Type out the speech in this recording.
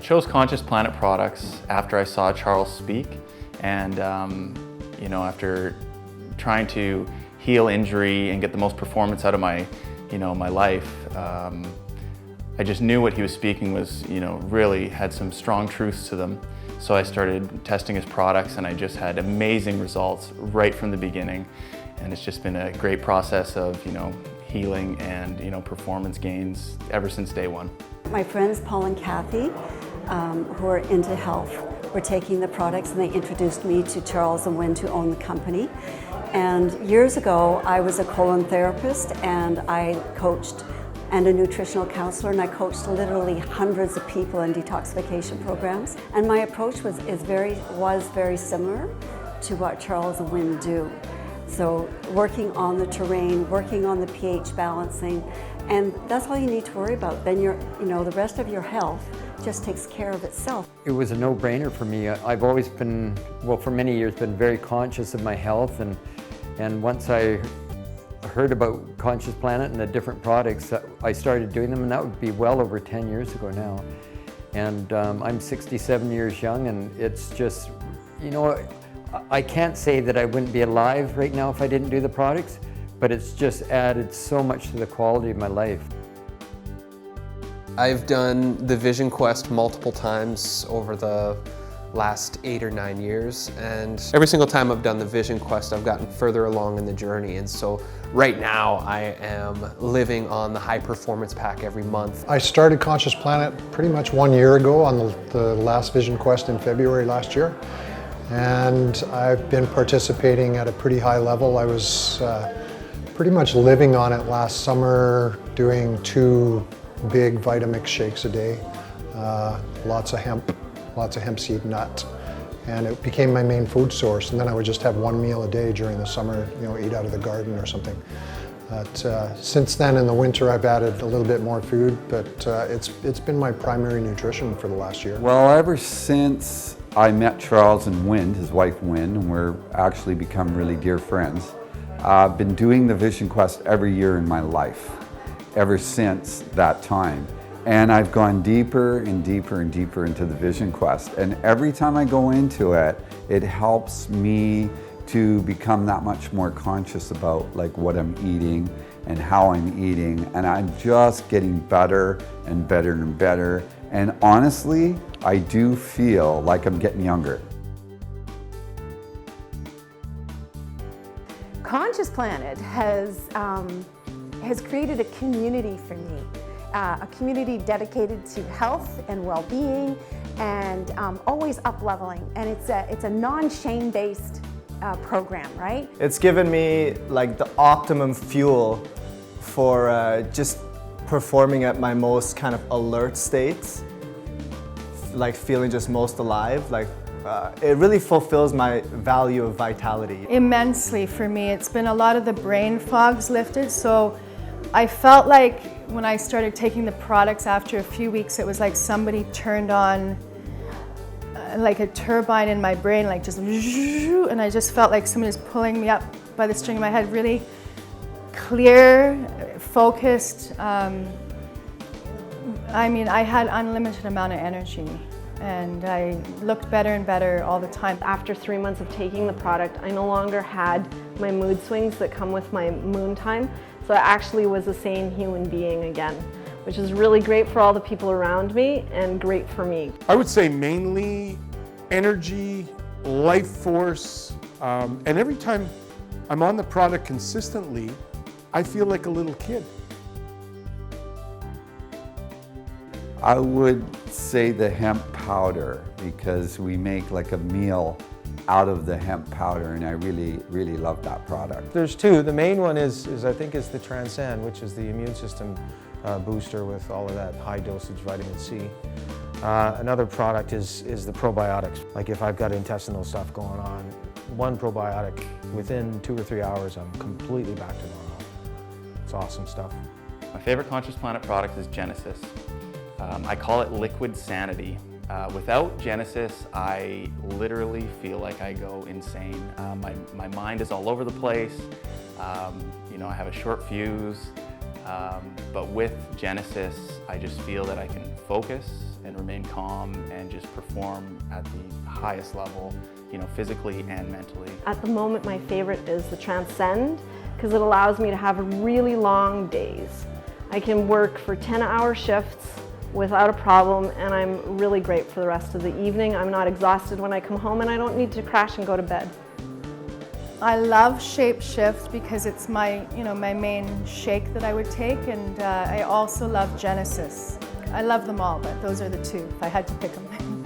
chose Conscious Planet products after I saw Charles speak, and after trying to heal injury and get the most performance out of my life, I just knew what he was speaking was, really had some strong truths to them. So I started testing his products, and I just had amazing results right from the beginning. And it's just been a great process of, healing and, performance gains ever since day one. My friends Paul and Kathy, who are into health, were taking the products, and they introduced me to Charles and Wynn, who own the company. And years ago, I was a colon therapist, and I coached and a nutritional counselor, and I coached literally hundreds of people in detoxification programs. And my approach was very similar to what Charles and Wynn do. So working on the terrain, working on the pH balancing, and that's all you need to worry about. Then the rest of your health just takes care of itself. It was a no-brainer for me. I've always been, for many years, been very conscious of my health, and once I heard about Conscious Planet and the different products, I started doing them, and that would be well over 10 years ago now. And I'm 67 years young, and it's just, I can't say that I wouldn't be alive right now if I didn't do the products, but it's just added so much to the quality of my life. I've done the Vision Quest multiple times over the last 8 or 9 years, and every single time I've done the Vision Quest, I've gotten further along in the journey. And so right now I am living on the high performance pack every month. I started Conscious Planet pretty much 1 year ago on the last Vision Quest in February last year. And I've been participating at a pretty high level. I was pretty much living on it last summer, doing 2 big Vitamix shakes a day, lots of hemp seed nut, and it became my main food source. And then I would just have 1 meal a day during the summer, eat out of the garden or something. But since then, in the winter, I've added a little bit more food, but it's been my primary nutrition for the last year. Well, ever since I met Charles and Wynn, his wife Wynn, and we're actually become really dear friends, I've been doing the Vision Quest every year in my life, ever since that time. And I've gone deeper and deeper and deeper into the Vision Quest. And every time I go into it, it helps me to become that much more conscious about what I'm eating and how I'm eating. And I'm just getting better and better and better. And honestly, I do feel like I'm getting younger. Conscious Planet has created a community for me. A community dedicated to health and well-being, and always up-leveling. And it's a non-shame-based program, right? It's given me the optimum fuel for just performing at my most kind of alert states, feeling just most alive. It really fulfills my value of vitality. Immensely for me. It's been a lot of the brain fog's lifted, so I felt like when I started taking the products after a few weeks, it was like somebody turned on like a turbine in my brain, and I just felt like somebody was pulling me up by the string of my head, really clear, focused. I had unlimited amount of energy, and I looked better and better all the time. After 3 months of taking the product, I no longer had my mood swings that come with my moon time. So I actually was a sane human being again, which is really great for all the people around me and great for me. I would say mainly energy, life force, and every time I'm on the product consistently, I feel like a little kid. I would say the hemp powder, because we make a meal out of the hemp powder, and I really, really love that product. There's 2. The main one is the Transcend, which is the immune system booster with all of that high dosage vitamin C. Another product is the probiotics. If I've got intestinal stuff going on, 1 probiotic, within 2 or 3 hours, I'm completely back to normal. It's awesome stuff. My favorite Conscious Planet product is Genesis. I call it liquid sanity. Without Genesis, I literally feel like I go insane. My mind is all over the place. I have a short fuse. But with Genesis, I just feel that I can focus. and remain calm and just perform at the highest level, you know, physically and mentally. At the moment, my favorite is the Transcend because it allows me to have really long days. I can work for 10-hour shifts without a problem, and I'm really great for the rest of the evening. I'm not exhausted when I come home, and I don't need to crash and go to bed. I love Shape Shift because it's my main shake that I would take, and I also love Genesis. I love them all, but those are the two if I had to pick them.